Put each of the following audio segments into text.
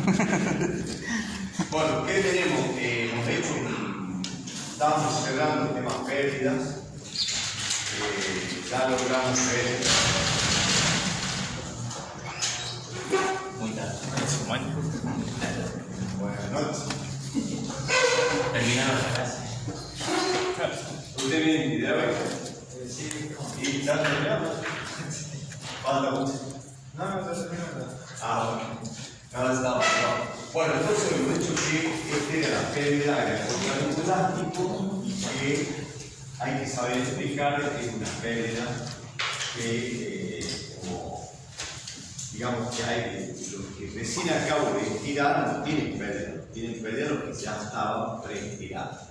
Bueno, ¿qué tenemos? Hemos hecho estamos cerrando el tema pérdidas. Ya logramos ver. Muy tarde. Buenas noches. Terminaron la clase. ¿Usted viene en video? Sí. ¿Y ya terminamos? ¿Falta mucho? No, ya terminamos. Ah, bueno. Estamos. Bueno, entonces hemos dicho que este era la pérdida de un plástico y que hay que saber explicar que es una pérdida que, como digamos que hay los que recién acabo de estirar no tienen pérdida los que ya estaban preestirados.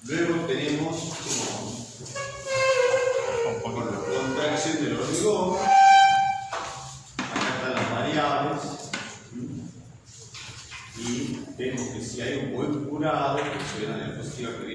Luego tenemos como la contracción del hormigón. Acá están las variables. Y vemos que si hay un buen curado, que se ve en la diapositiva que viene.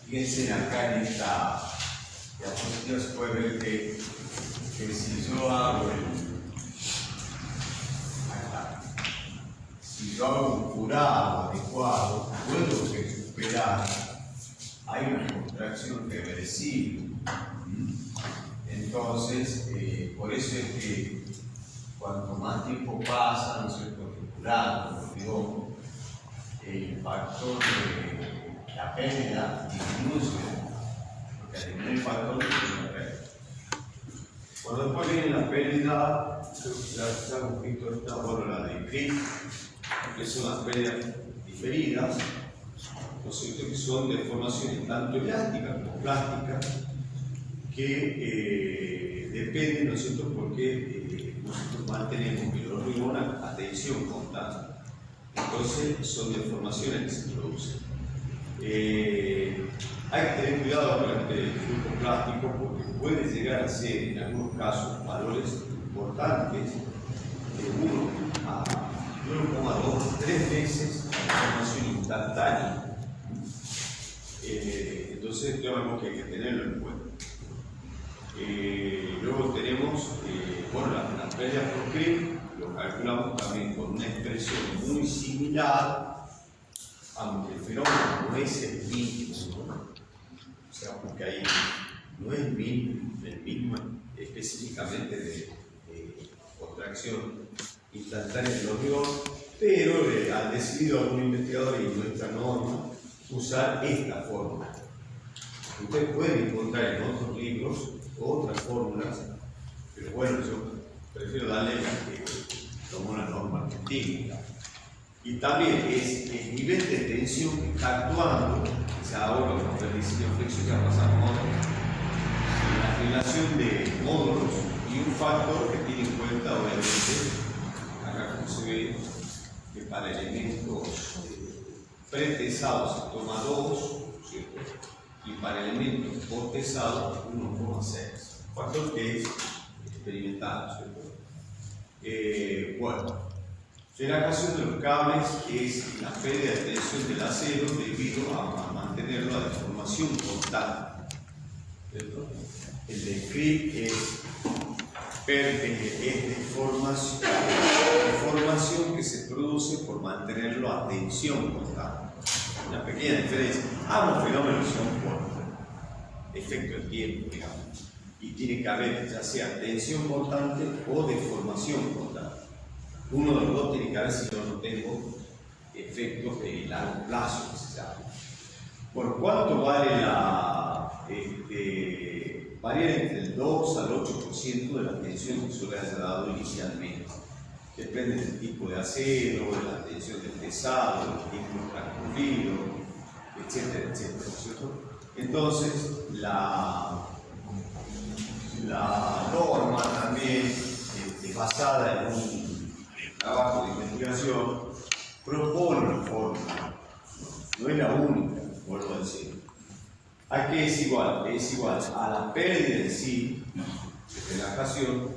Fíjense acá en esta diapositiva se puede ver que si yo hago un curado adecuado, puedo recuperar, hay una contracción reversible. Entonces, por eso es que cuanto más tiempo pasa, ¿no es cierto?, curado, el factor de la pérdida disminuye, porque al disminuir el factor de la pérdida. Cuando después viene la pérdida, ya hemos visto esta, bueno, la de CRIP, que son las pérdidas diferidas, ¿no es cierto?, que son deformaciones tanto elásticas como plásticas, que dependen, ¿no es cierto?, porque nosotros mantenemos el hormigón a tensión constante. Entonces son deformaciones que se producen. Hay que tener cuidado con el flujo plástico porque puede llegar a ser en algunos casos valores importantes de 1 a 1,2, 3 veces la deformación instantánea. Entonces esto es algo que hay que tenerlo en cuenta. Luego tenemos bueno, las pérdidas por CRIP, lo calculamos también con una expresión muy similar, aunque el fenómeno no es el mismo, ¿no? O sea, porque ahí no es el mismo específicamente de contracción instantánea del hormigón, pero han decidido algunos investigadores y nuestra norma usar esta fórmula. Ustedes pueden encontrar en otros libros otras fórmulas, pero bueno, yo prefiero darle la que tomó la norma argentina. Y también es el nivel de tensión que está actuando, ya ahora con el diseño flexión ya pasamos la relación de módulos y un factor que tiene en cuenta, obviamente, acá como se ve, que para elementos prepesados se toma 2, ¿cierto?, y para elementos postesados 1,6. Factor que es experimentado, ¿cierto? Bueno, en la ocasión de los cables es la pérdida de tensión del acero debido a mantenerlo a deformación constante, ¿cierto? El de CRIP es deformación que se produce por mantenerlo a tensión constante. Una pequeña diferencia. Ambos fenómenos son por efecto del tiempo, digamos, y tiene que haber ya sea tensión constante o deformación constante. Uno de los dos tiene que haber, si no tengo efectos de largo plazo, que se llama. Bueno, ¿cuánto vale varía entre el 2 al 8% de la tensión que se le haya dado inicialmente? Depende del tipo de acero, de la tensión del pesado, del tiempo transcurrido, etcétera, etcétera, ¿cierto? Entonces, la norma también, basada en un trabajo de investigación, propone una fórmula no es la única, vuelvo a decir. ¿A qué es igual? Es igual a la pérdida en sí, de relajación,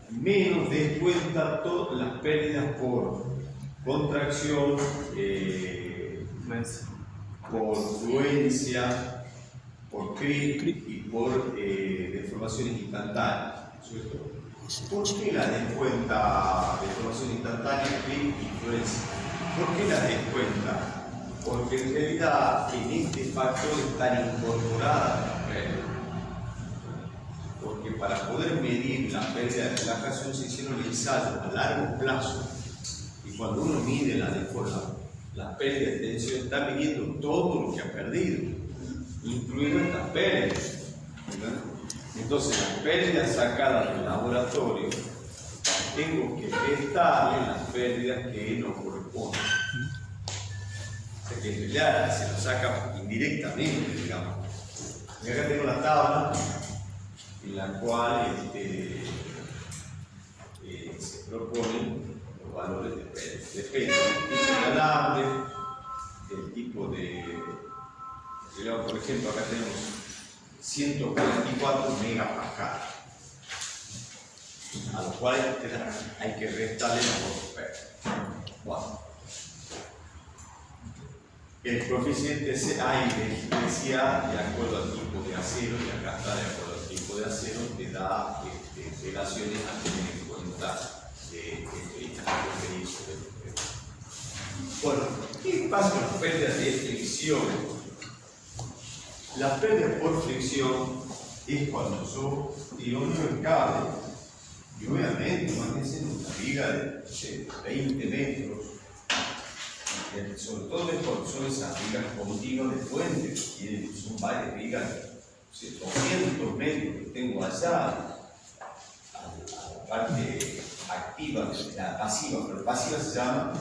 menos descuenta todas las pérdidas por contracción, por fluencia, por creep y por deformaciones instantáneas, ¿cierto? ¿Por qué la descuenta deformación instantánea, creep y fluencia? ¿Por qué la descuenta? Porque en realidad en este factor están incorporadas las pérdidas. Porque para poder medir la pérdida de relajación se hicieron ensayos a largo plazo. Y cuando uno mide la pérdida de tensión, está midiendo todo lo que ha perdido, incluido estas pérdidas. ¿Verdad? Entonces, las pérdidas sacadas del laboratorio, tengo que restarle las pérdidas que no corresponden. O sea, que en realidad se lo saca indirectamente, digamos. Y acá tengo la tabla en la cual se proponen los valores de pérdida. Depende del tipo de alambre, del tipo de... Por ejemplo, acá tenemos 144 megapascal, a los cuales hay que restarle los pérdidas. Bueno. El coeficiente decía de acuerdo al tipo de acero, y acá está de acuerdo al tipo de acero, te da relaciones a tener en cuenta de estas características. Bueno, ¿qué pasa con las pérdidas de fricción? Las pérdidas por fricción es cuando yo tiro el cable, y obviamente, imagínense una viga de 20 metros. Sobre todo cuando son esas vigas continuas de puente, que son varias vigas, 200 metros que tengo allá, a la parte activa, la pasiva, pero la pasiva se llama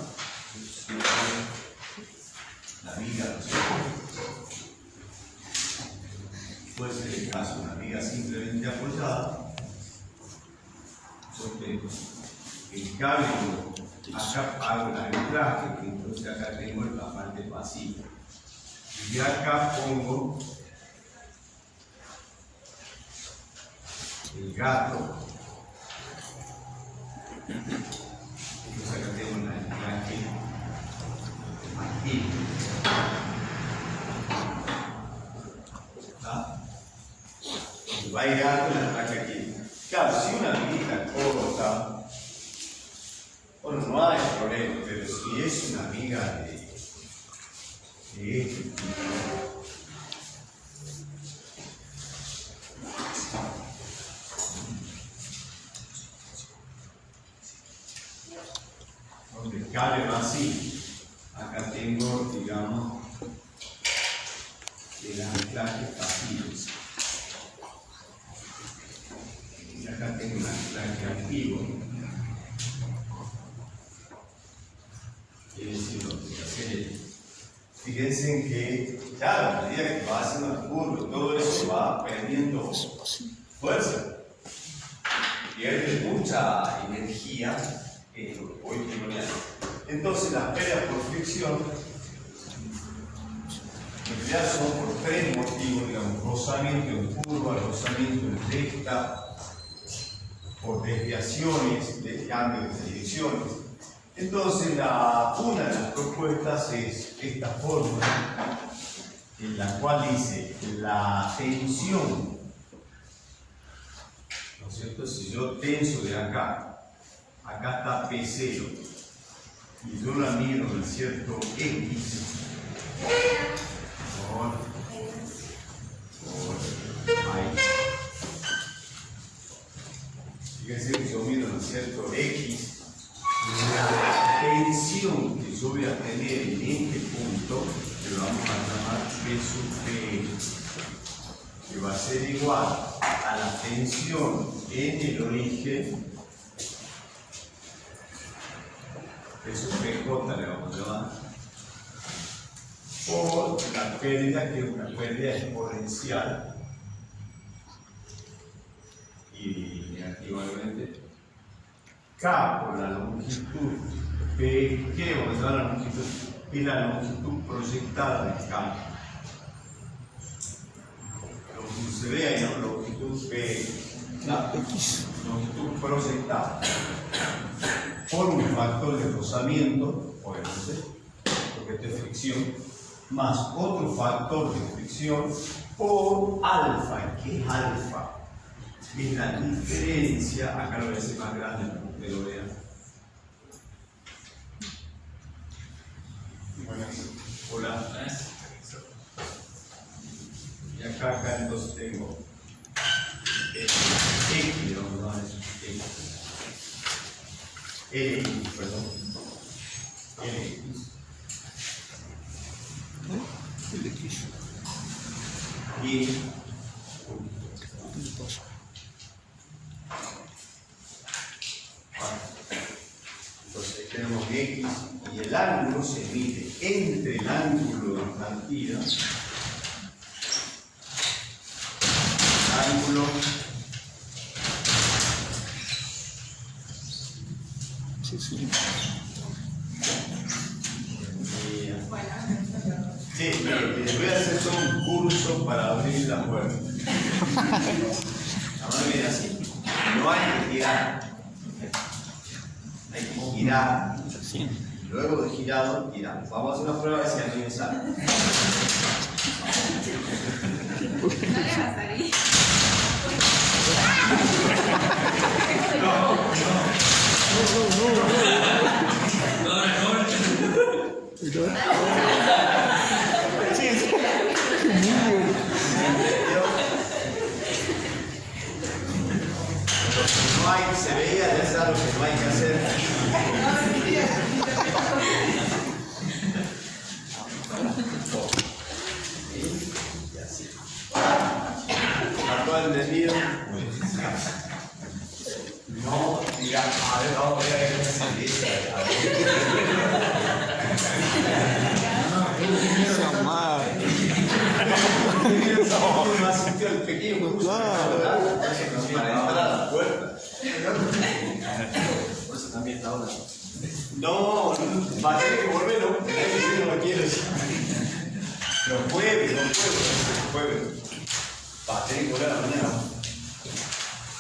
la viga, puede ser el caso de una viga simplemente apoyada, sostengo el cable. Acá hago el anclaje, que entonces acá tengo la parte pasiva. Y acá pongo el gato. Entonces acá tengo el anclaje activo. Y va el gato y el anclaje aquí. Claro, si una viga corta, bueno, no hay problema, pero si es una viga de este tipo, donde el cable va así, acá tengo, digamos, el anclaje pasivo. Y acá tengo el anclaje activo. Fíjense que, claro, a medida que va haciendo el curvo, todo eso va perdiendo fuerza. Pierde mucha energía en lo que voy poniendo. Entonces, las pérdidas por fricción, en realidad son por tres motivos, digamos, rozamiento en curva, rozamiento en recta, por desviaciones de cambio de direcciones. Entonces, una de las propuestas es esta fórmula, en la cual dice la tensión, ¿no es cierto? Si yo tenso de acá, acá está P0, y yo la mido en cierto X, ahí. Fíjense que yo mido en cierto X. La tensión que yo voy a tener en este punto, que lo vamos a llamar P sub P, que va a ser igual a la tensión en el origen, P sub PJ le vamos a llamar, por la pérdida, que es una pérdida exponencial y negativamente. K por la longitud, P, ¿qué vamos a llamar la longitud? es la longitud proyectada del campo. Longitud se ve ahí, ¿no? Longitud P, la longitud proyectada por un factor de rozamiento, obviamente, porque esto es fricción, más otro factor de fricción por alfa. ¿Qué es alfa? Es la diferencia, acá lo voy a hacer más grande para que ustedes lo vean. Hola. Y acá entonces tengo X, vamos a ver, LX, perdón. LX. Y entonces tenemos X y el ángulo se mide entre el ángulo de partida, ángulo sí, pero les voy a hacer solo un curso para abrir la puerta. Ahora viene así. No hay que girar. Hay que girar. Luego de girado, girar. Vamos a hacer una prueba de si a mí me sale. No le va a salir. No hay, se veía, ya sabes lo que no hay que hacer. Y así. ¿Está todo entendido? No, diga, a ver, vamos a ver qué se dice. No ha sentido el pequeño curso para entrar a la puerta. Por eso también está ahora. No, va a tener que volverlo. No lo quiero. Pero jueves. Va a tener que volver a la mañana.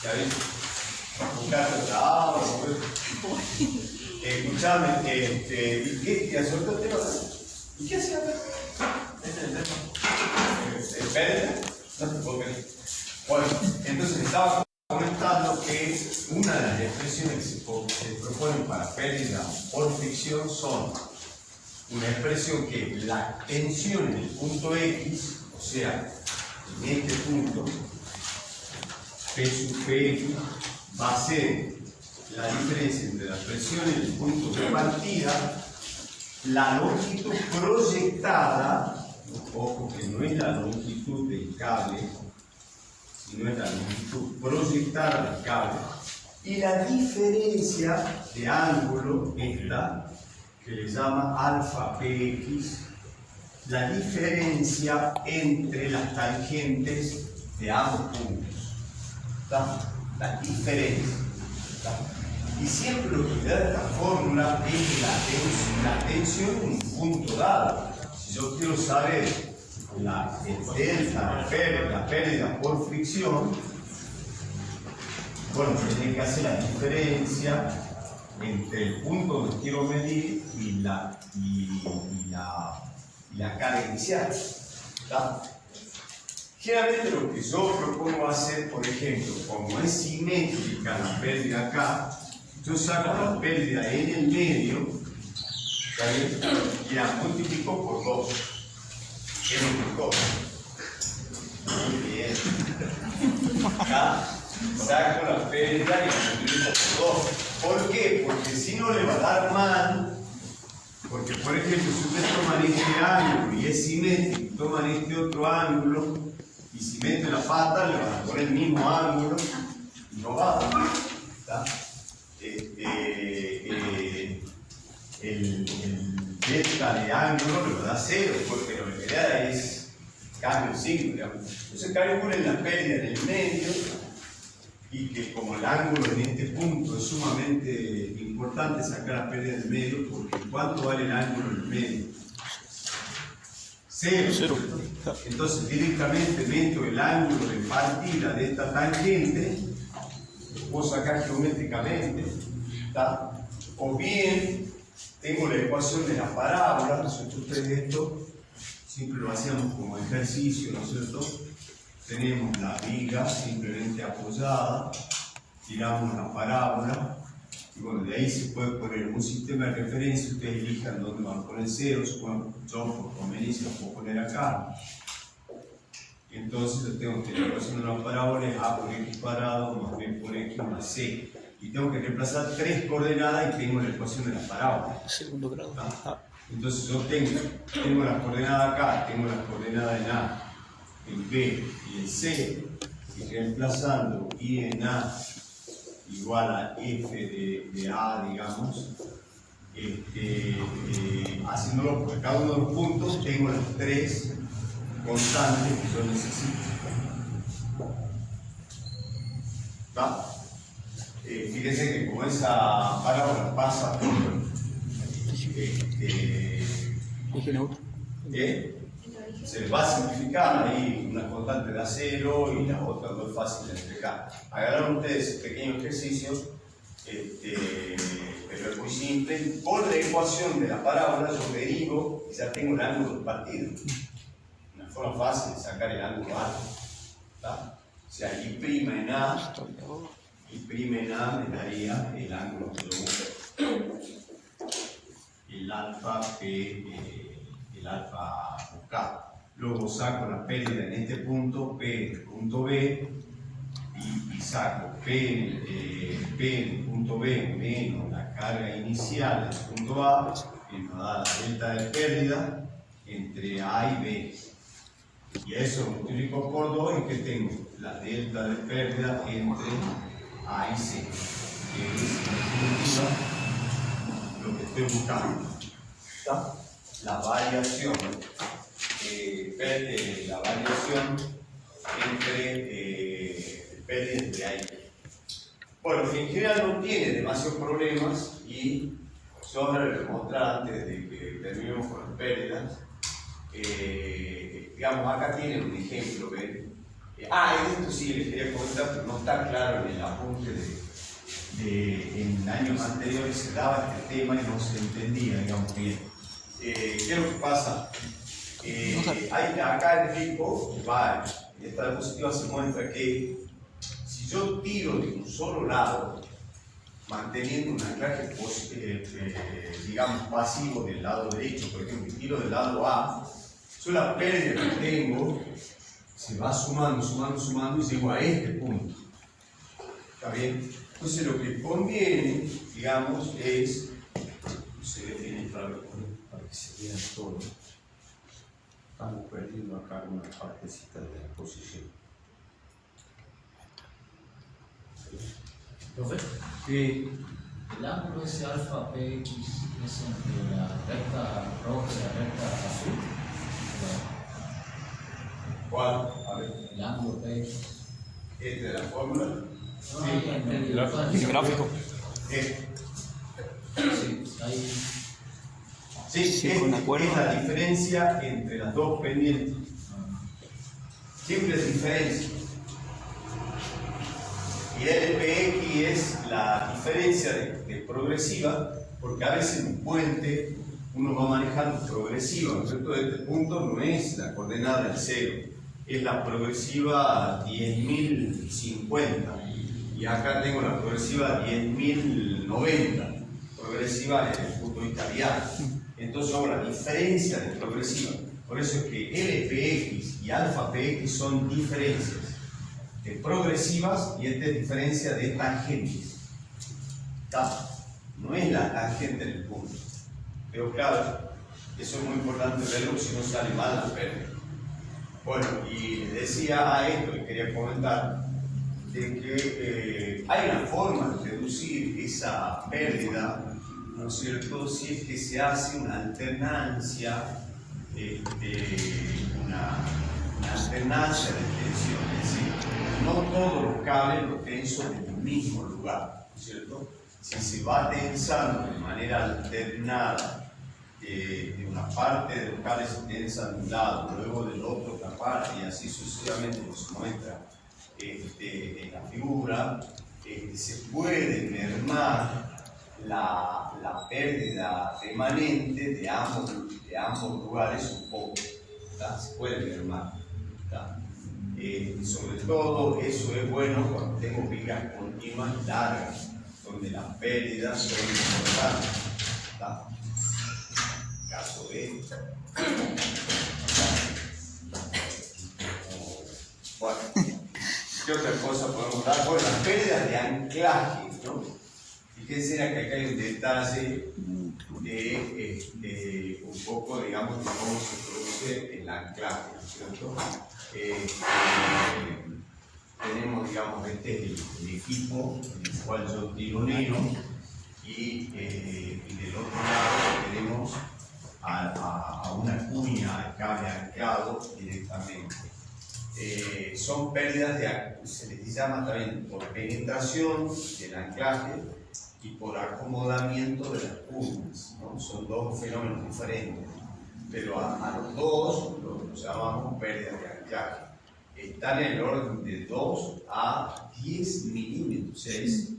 Ya ves. Buscar otro trabajo. Escuchame, ¿y qué? ¿Te asoltó el tema? ¿Y qué hacía acá? Espera, no te puedo creer. Bueno, entonces estaba comentando que una de las expresiones que se proponen para pérdida por fricción son una expresión que la tensión en el punto X, o sea, en este punto, P sub Px, va a ser la diferencia entre la presión en el punto de partida, la longitud proyectada. Ojo que no es la longitud del cable, sino es la longitud proyectada del cable. Y la diferencia de ángulo, esta, que le llama alfa px, la diferencia entre las tangentes de ambos puntos. ¿Está? La diferencia. ¿Está? Y siempre lo que da esta fórmula es la tensión en un punto dado. Si yo quiero saber el delta, la pérdida por fricción, bueno, tiene que hacer la diferencia entre el punto donde quiero medir y la carga inicial. ¿Está? Generalmente lo que yo propongo hacer, por ejemplo, como es simétrica la pérdida acá, yo saco la pérdida en el medio, ¿está bien? Y la multiplico por 2. ¿Qué multiplicó? Muy bien. Acá saco la pérdida y la multiplico por 2. ¿Por qué? Porque si no le va a dar mal. Porque, por ejemplo, si ustedes toman este ángulo y es simétrico, toman este otro ángulo, y si meten la pata, le van a poner el mismo ángulo y no va. ¿Está? El delta de ángulo le da 0, porque lo que queda es cambio de signo, digamos. Entonces calculen la pérdida en el medio, y que como el ángulo en este punto es sumamente importante sacar la pérdida del medio, porque ¿cuánto vale el ángulo en el medio? 0. Entonces directamente meto el ángulo de partida de esta tangente, lo puedo sacar geométricamente, ¿está? O bien tengo la ecuación de la parábola. Nosotros esto siempre lo hacíamos como ejercicio, ¿no es cierto? Tenemos la viga simplemente apoyada, tiramos la parábola, y bueno, de ahí se puede poner un sistema de referencia. Ustedes elijan dónde van a poner ceros. Bueno, yo por conveniencia lo puedo poner acá. Y entonces yo tengo que la ecuación de la parábola es a por x cuadrado más b por x más c. Y tengo que reemplazar 3 coordenadas y tengo la ecuación de la parábola. Segundo grado. Entonces yo tengo las coordenadas acá, tengo las coordenadas en A, en B y en C, y reemplazando I en A igual a F de A, digamos, haciéndolo por cada uno de los puntos, tengo las 3 constantes que yo necesito. ¿Va? Fíjense que como esa parábola pasa por se les va a simplificar ahí una constante da 0 y la otra no es fácil de explicar. Agarraron ustedes ese pequeño ejercicio, pero es muy simple. Por la ecuación de la parábola yo derivo y ya tengo el ángulo de partida. Una forma fácil de sacar el ángulo alto. O sea, I' en A, I' en A me daría el ángulo que yo busco. El alfa el alfa buscado. Luego saco la pérdida en este punto, P en el punto B, y saco P en el punto B menos la carga inicial del punto A, que nos da la delta de pérdida entre A y B. Y eso lo multiplico por 2 y que tengo la delta de pérdida entre A y C, que es en definitiva lo que estoy buscando. ¿Está? La variación entre pérdida entre A y B. Bueno, en general no tiene demasiados problemas y yo ahora les voy a mostrar antes de que terminemos con las pérdidas. Digamos, acá tienen un ejemplo, ¿ven? Esto sí les quería comentar, pero no está claro en el apunte en años anteriores se daba este tema y no se entendía, digamos, bien. ¿Qué es lo que pasa? Acá el tipo, en esta diapositiva se muestra que si yo tiro de un solo lado, manteniendo un anclaje digamos pasivo del lado derecho, por ejemplo, tiro del lado A, yo la pérdida que tengo se va sumando y llego a este punto. ¿Está bien? Entonces lo que conviene, digamos, es, se define para que se vea todo. Estamos perdiendo acá una partecita de la posición. ¿Profe? Sí. El ángulo ese alfa PX es entre la recta roja y la recta azul. ¿Cuál? A ver. El ángulo PX. ¿Entre la fórmula? No, en el gráfico. Sí, ahí. Sí, es la diferencia entre las dos pendientes. Siempre es diferencia. Y LPX es la diferencia de progresiva, porque a veces en un puente uno va manejando progresiva, ¿no es cierto? Este punto no es la coordenada del 0, es la progresiva 10.050. Y acá tengo la progresiva 10.090, progresiva desde el punto de vista vial. Entonces hago la diferencia de progresiva. Por eso es que LPX y alfa PX son diferencias de progresivas y esta es diferencia de tangentes. No es la tangente del punto. Pero claro, eso es muy importante verlo, si no sale mal la pérdida. Bueno, y les decía esto, les quería comentar, de que hay una forma de reducir esa pérdida, ¿no es cierto? Si es que se hace una alternancia, una alternancia de tensión, es decir, no todos los cables los tenso en el mismo lugar, ¿no es cierto? Si se va tensando de manera alternada de una parte del cáliz tensa de un lado, luego del otro otra parte, y así sucesivamente, como se muestra en la figura, se puede mermar la pérdida remanente de ambos lugares un poco, ¿tá? Se puede mermar, ¿tá? Sobre todo eso es bueno cuando tengo vigas continuas y largas, donde las pérdidas son importantes, ¿tá? Caso de bueno, ¿qué otra cosa podemos dar? Bueno, las pérdidas de anclaje, ¿no? Fíjense que acá hay un detalle de un poco, digamos, de cómo se produce el anclaje, ¿no es cierto? Tenemos, digamos, este es el equipo en el cual yo tironeo y del otro lado tenemos a una cuña, al cable anclado directamente. Son pérdidas se les llama también por penetración del anclaje y por acomodamiento de las cuñas, ¿no? Son dos fenómenos diferentes, pero a los dos los llamamos pérdidas de anclaje. Están en el orden de 2 a 10 milímetros, o sea, es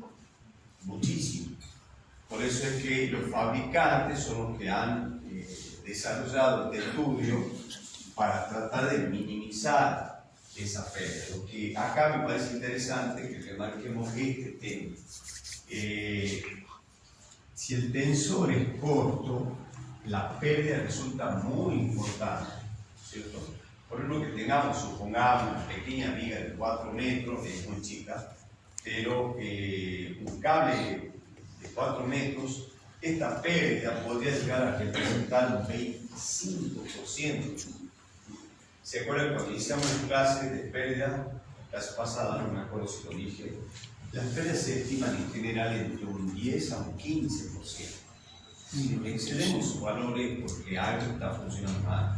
muchísimo. Por eso es que los fabricantes son los que han desarrollado este estudio para tratar de minimizar esa pérdida. Lo que acá me parece interesante que remarquemos este tema. Si el tensor es corto, la pérdida resulta muy importante, ¿cierto? Por ejemplo, que tengamos, supongamos, una pequeña viga de 4 metros, es muy chica, pero un cable de 4 metros, esta pérdida podría llegar a representar un 25%. ¿Se acuerdan cuando iniciamos clases de pérdida? La clase pasada, no me acuerdo si lo dije. Las pérdidas se estiman en general entre un 10 a un 15%. Si excedemos sus valores porque algo está funcionando mal,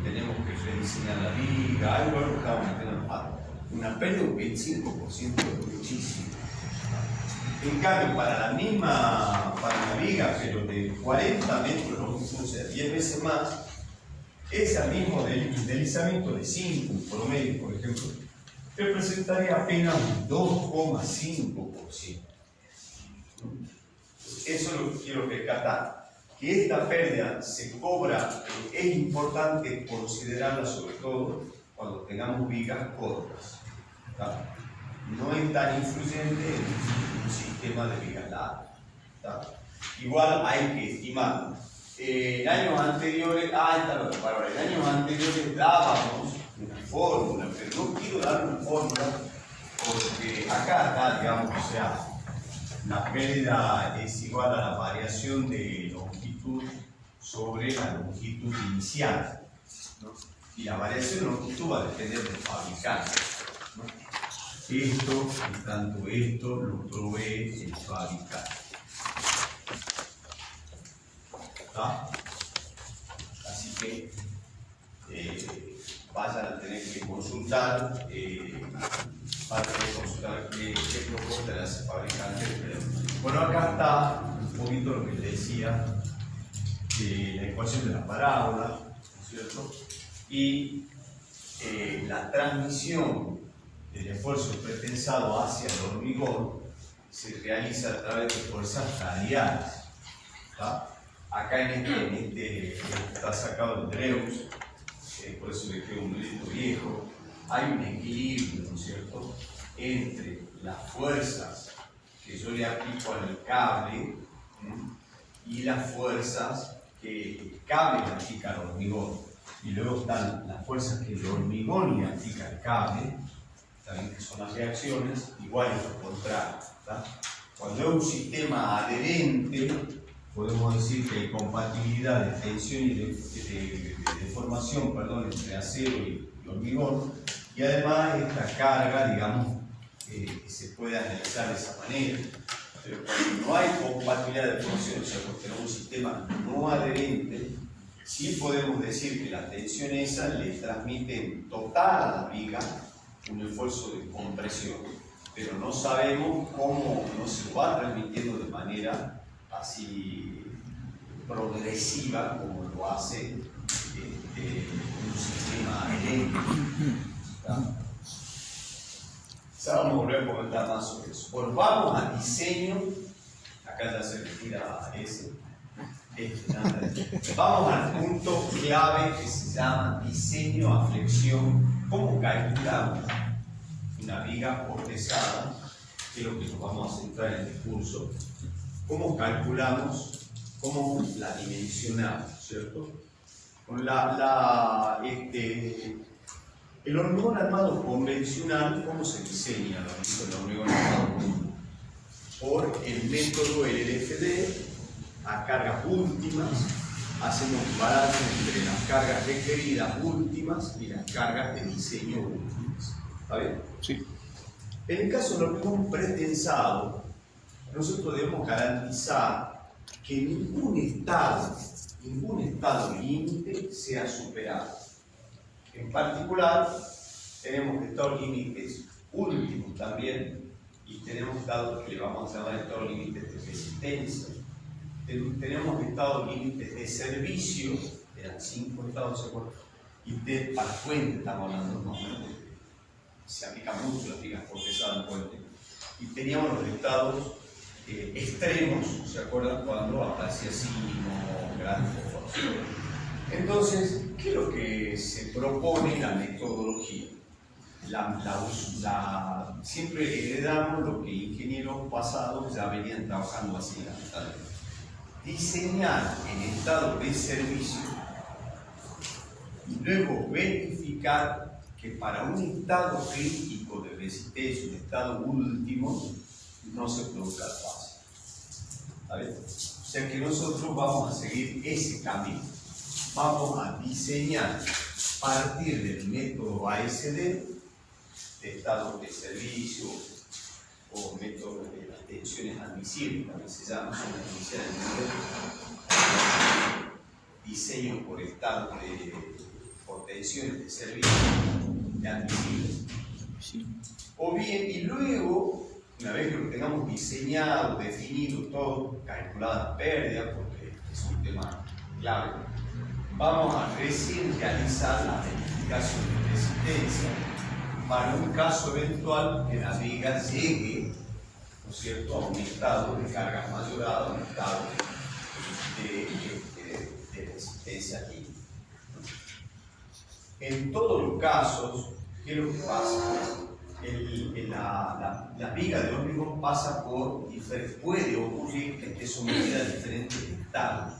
tenemos que rediseñar la viga, algo estamos metiendo mal. Una pérdida de un 25% es muchísimo. En cambio, para la viga, pero de 40 metros, o sea, 10 veces más, ese mismo deslizamiento de 5 promedio, por ejemplo, representaría apenas un 2,5%. Eso es lo que quiero rescatar. Que esta pérdida se cobra, es importante considerarla sobre todo cuando tengamos vigas cortas, ¿tá? No es tan influyente en un sistema de vigas largas, ¿tá? Igual hay que estimar. En años anteriores, en años anteriores dábamos una fórmula, pero no quiero dar una fórmula porque acá está, digamos, o sea, la pérdida es igual a la variación de longitud sobre la longitud inicial, ¿no? Y la variación de longitud va a depender del fabricante, ¿no? Esto y tanto esto lo provee el fabricante. ¿Está? Así que vayan a tener que consultar, qué propuesta le hace el fabricante. Bueno, acá está un poquito lo que les decía de la ecuación de la parábola, ¿no es cierto? Y la transmisión del esfuerzo pretensado hacia el hormigón se realiza a través de fuerzas radiales, ¿tá? Acá en este está sacado el Dreus, por eso le quedó un librito viejo. Hay un equilibrio, ¿no es cierto?, entre las fuerzas que yo le aplico al cable y las fuerzas que el cable le aplica al hormigón. Y luego están las fuerzas que el hormigón le aplica al cable, también que son las reacciones, iguales o contrarias, ¿tá? Cuando es un sistema adherente, podemos decir que hay compatibilidad de tensión y de deformación, entre acero y hormigón, y además esta carga, digamos, se puede analizar de esa manera. Pero cuando no hay compatibilidad de deformación, o sea, porque tenemos un sistema no adherente, sí podemos decir que la tensión esa le transmite en total a la viga un esfuerzo de compresión, pero no sabemos cómo no se va transmitiendo de manera así progresiva como lo hace un sistema eléctrico. Ya vamos a volver a comentar más sobre eso. Bueno, vamos a diseño. Acá ya se retira ese. Vamos al punto clave que se llama diseño a flexión. ¿Cómo calculamos una viga portesada? Que es lo que nos vamos a centrar en el curso. ¿Cómo calculamos? ¿Cómo la dimensionamos? ¿Cierto? Con el hormigón armado convencional, ¿cómo se diseña el hormigón armado? Por el método LFD, a cargas últimas, hacemos un balance entre las cargas requeridas últimas y las cargas de diseño últimas. ¿Está bien? Sí. En el caso del hormigón pretensado, nosotros debemos garantizar que ningún estado límite sea superado. En particular, tenemos estados límites últimos también, y tenemos estados que le vamos a llamar estados límites de resistencia. Tenemos estados límites de servicio, eran 5 estados, ¿se acuerdan? Y de para fuente estamos hablando, ¿no? Se aplica mucho las vigas portesadas en puente. Y teníamos los estados extremos, ¿se acuerdan? Cuando aparecía sismo, grandes deformaciones. Entonces, ¿qué es lo que se propone en la metodología? Siempre heredamos lo que ingenieros pasados ya venían trabajando así, lamentablemente. Diseñar en estado de servicio y luego verificar que para un estado crítico de resistencia, un estado último, no se produzca el fase. ¿Está bien? O sea que nosotros vamos a seguir ese camino. Vamos a diseñar a partir del método ASD, de estados de servicio o método de las tensiones admisibles, también se llama, son admisibles de diseño por estado por tensiones de servicio de admisibles. Sí. O bien, y luego, una vez que lo tengamos diseñado, definido todo, calculadas pérdidas, porque es un tema clave, vamos a recién realizar la verificación de resistencia para un caso eventual que la viga llegue, ¿no es cierto?, a un estado de carga mayorada, a un estado de resistencia aquí. En todos los casos, ¿qué es lo que pasa? La viga de hormigón pasa por puede ocurrir que esté sometida a diferentes estados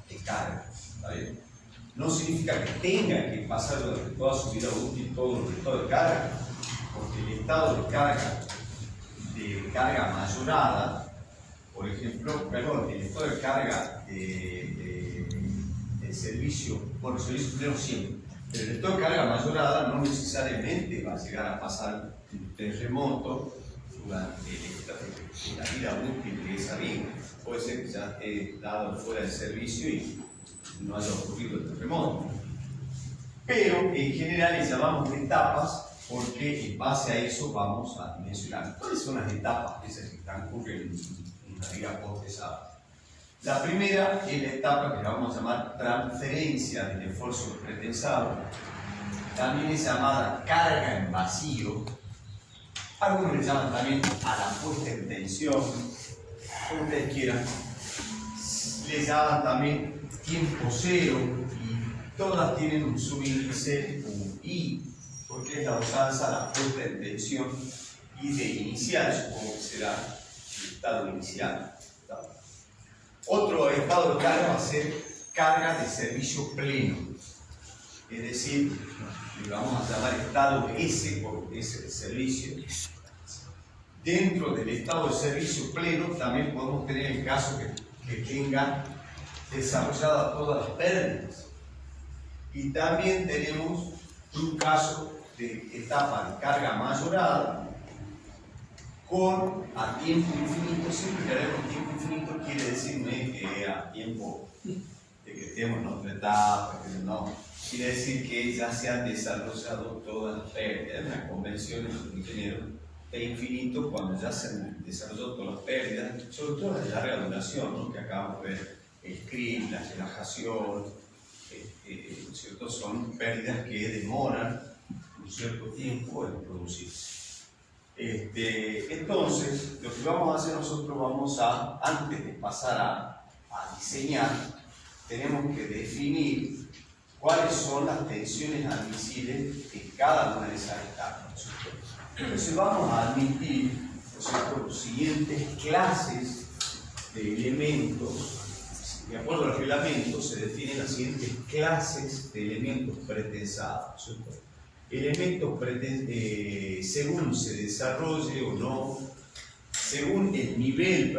de carga. ¿Está bien? No significa que tenga que pasar durante toda su vida útil todo el estado de carga, porque el estado de carga mayorada, por ejemplo, perdón, el estado de carga de servicio, bueno, servicio pleno siempre, pero el estado de carga mayorada no necesariamente va a llegar a pasar un terremoto durante la vida útil de esa viga. Puede ser que ya esté dado fuera de servicio y no haya ocurrido el terremoto. Pero en general le llamamos etapas porque en base a eso vamos a dimensionar. ¿Cuáles son las etapas esas que transcurren en una viga portesada? La primera es la etapa que la vamos a llamar transferencia del esfuerzo pretensado. También es llamada carga en vacío. Algunos le llaman también a la puesta en tensión, como ustedes quieran. Le llaman también tiempo cero y todas tienen un subíndice, un I, porque es la usanza, la puesta en tensión y de inicial, supongo que será el estado inicial. Otro estado de carga va a ser carga de servicio pleno, es decir, le vamos a llamar estado S por S de servicio. Dentro del estado de servicio pleno también podemos tener el caso que tenga desarrolladas todas las pérdidas. Y también tenemos un caso de etapa de carga mayorada con a tiempo infinito. Siempre que haremos tiempo infinito quiere decir no es que a tiempo de que estemos en otra etapa, no. Quiere decir que ya se han desarrollado todas las pérdidas. La convención de los ingenieros de infinito cuando ya se han desarrollado todas las pérdidas, sobre todo de larga duración, ¿no?, que acabamos de ver el CRIM, la relajación, ¿no es cierto? Son pérdidas que demoran un cierto tiempo en producirse. Entonces, lo que vamos a hacer nosotros, antes de pasar a diseñar, tenemos que definir cuáles son las tensiones admisibles en cada una de esas etapas. Entonces vamos a admitir, ¿no es cierto?, las siguientes clases de elementos. De acuerdo al reglamento se definen las siguientes clases de elementos pretensados, ¿cierto? Elementos según se desarrolle o no, según el nivel,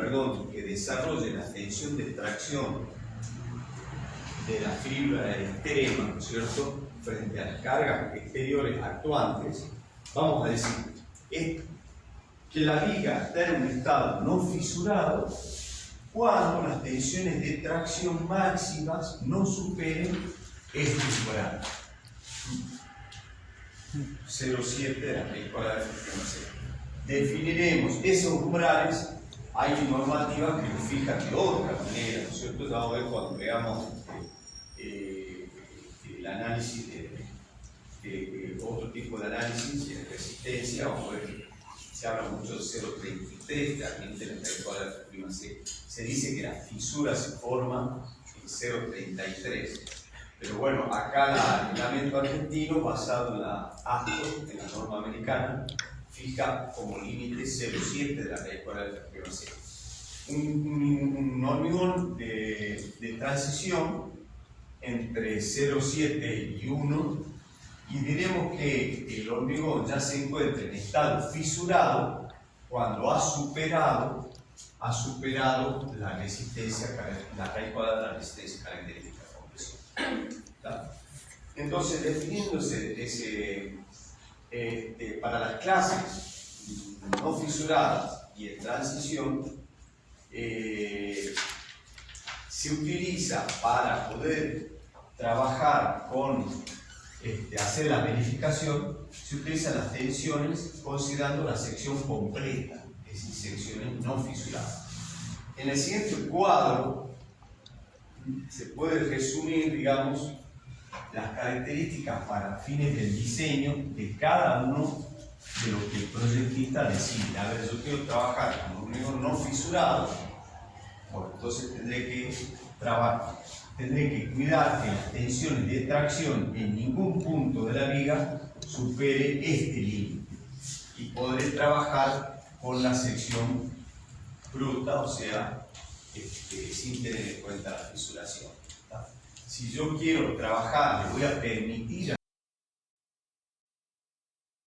que desarrolle la tensión de tracción de la fibra extrema, ¿no es cierto?, frente a las cargas exteriores actuantes, vamos a decir que la viga está en un estado no fisurado cuando las tensiones de tracción máximas no superen este umbral 0,7 de la raíz cuadrada de frecuencia. Definiremos esos umbrales. Hay normativas que lo fijan de otra manera, ¿no es cierto? Ya vamos a ver cuando veamos el análisis de otro tipo de análisis de resistencia. Vamos a ver que se habla mucho de 0,33, también de la raíz cuadrada de frecuencia. Se dice que las fisuras se forman en 0,33. Pero bueno, acá el reglamento argentino, basado en la ASTO, en la norma americana, fija como límite 0,7 de la raíz cuadrada de frecuencia. Un hormigón de transición entre 0,7 y 1, y diremos que el hormigón ya se encuentra en estado fisurado cuando ha superado la resistencia, la raíz cuadrada de la resistencia característica de compresión. Entonces, definiéndose para las clases no fisuradas y en transición, se utiliza para poder trabajar con hacer la verificación, se utilizan las tensiones considerando la sección completa, es decir, secciones no fisuradas. En el siguiente cuadro se puede resumir, digamos, las características para fines del diseño de cada uno de lo que el proyectista decide. A ver, yo quiero trabajar con un hormigón no fisurado, bueno, entonces tendré que cuidar que las tensiones de tracción en ningún punto de la viga supere este límite, y podré trabajar con la sección bruta, o sea, sin tener en cuenta la fisuración. Si yo quiero trabajar, le voy a permitir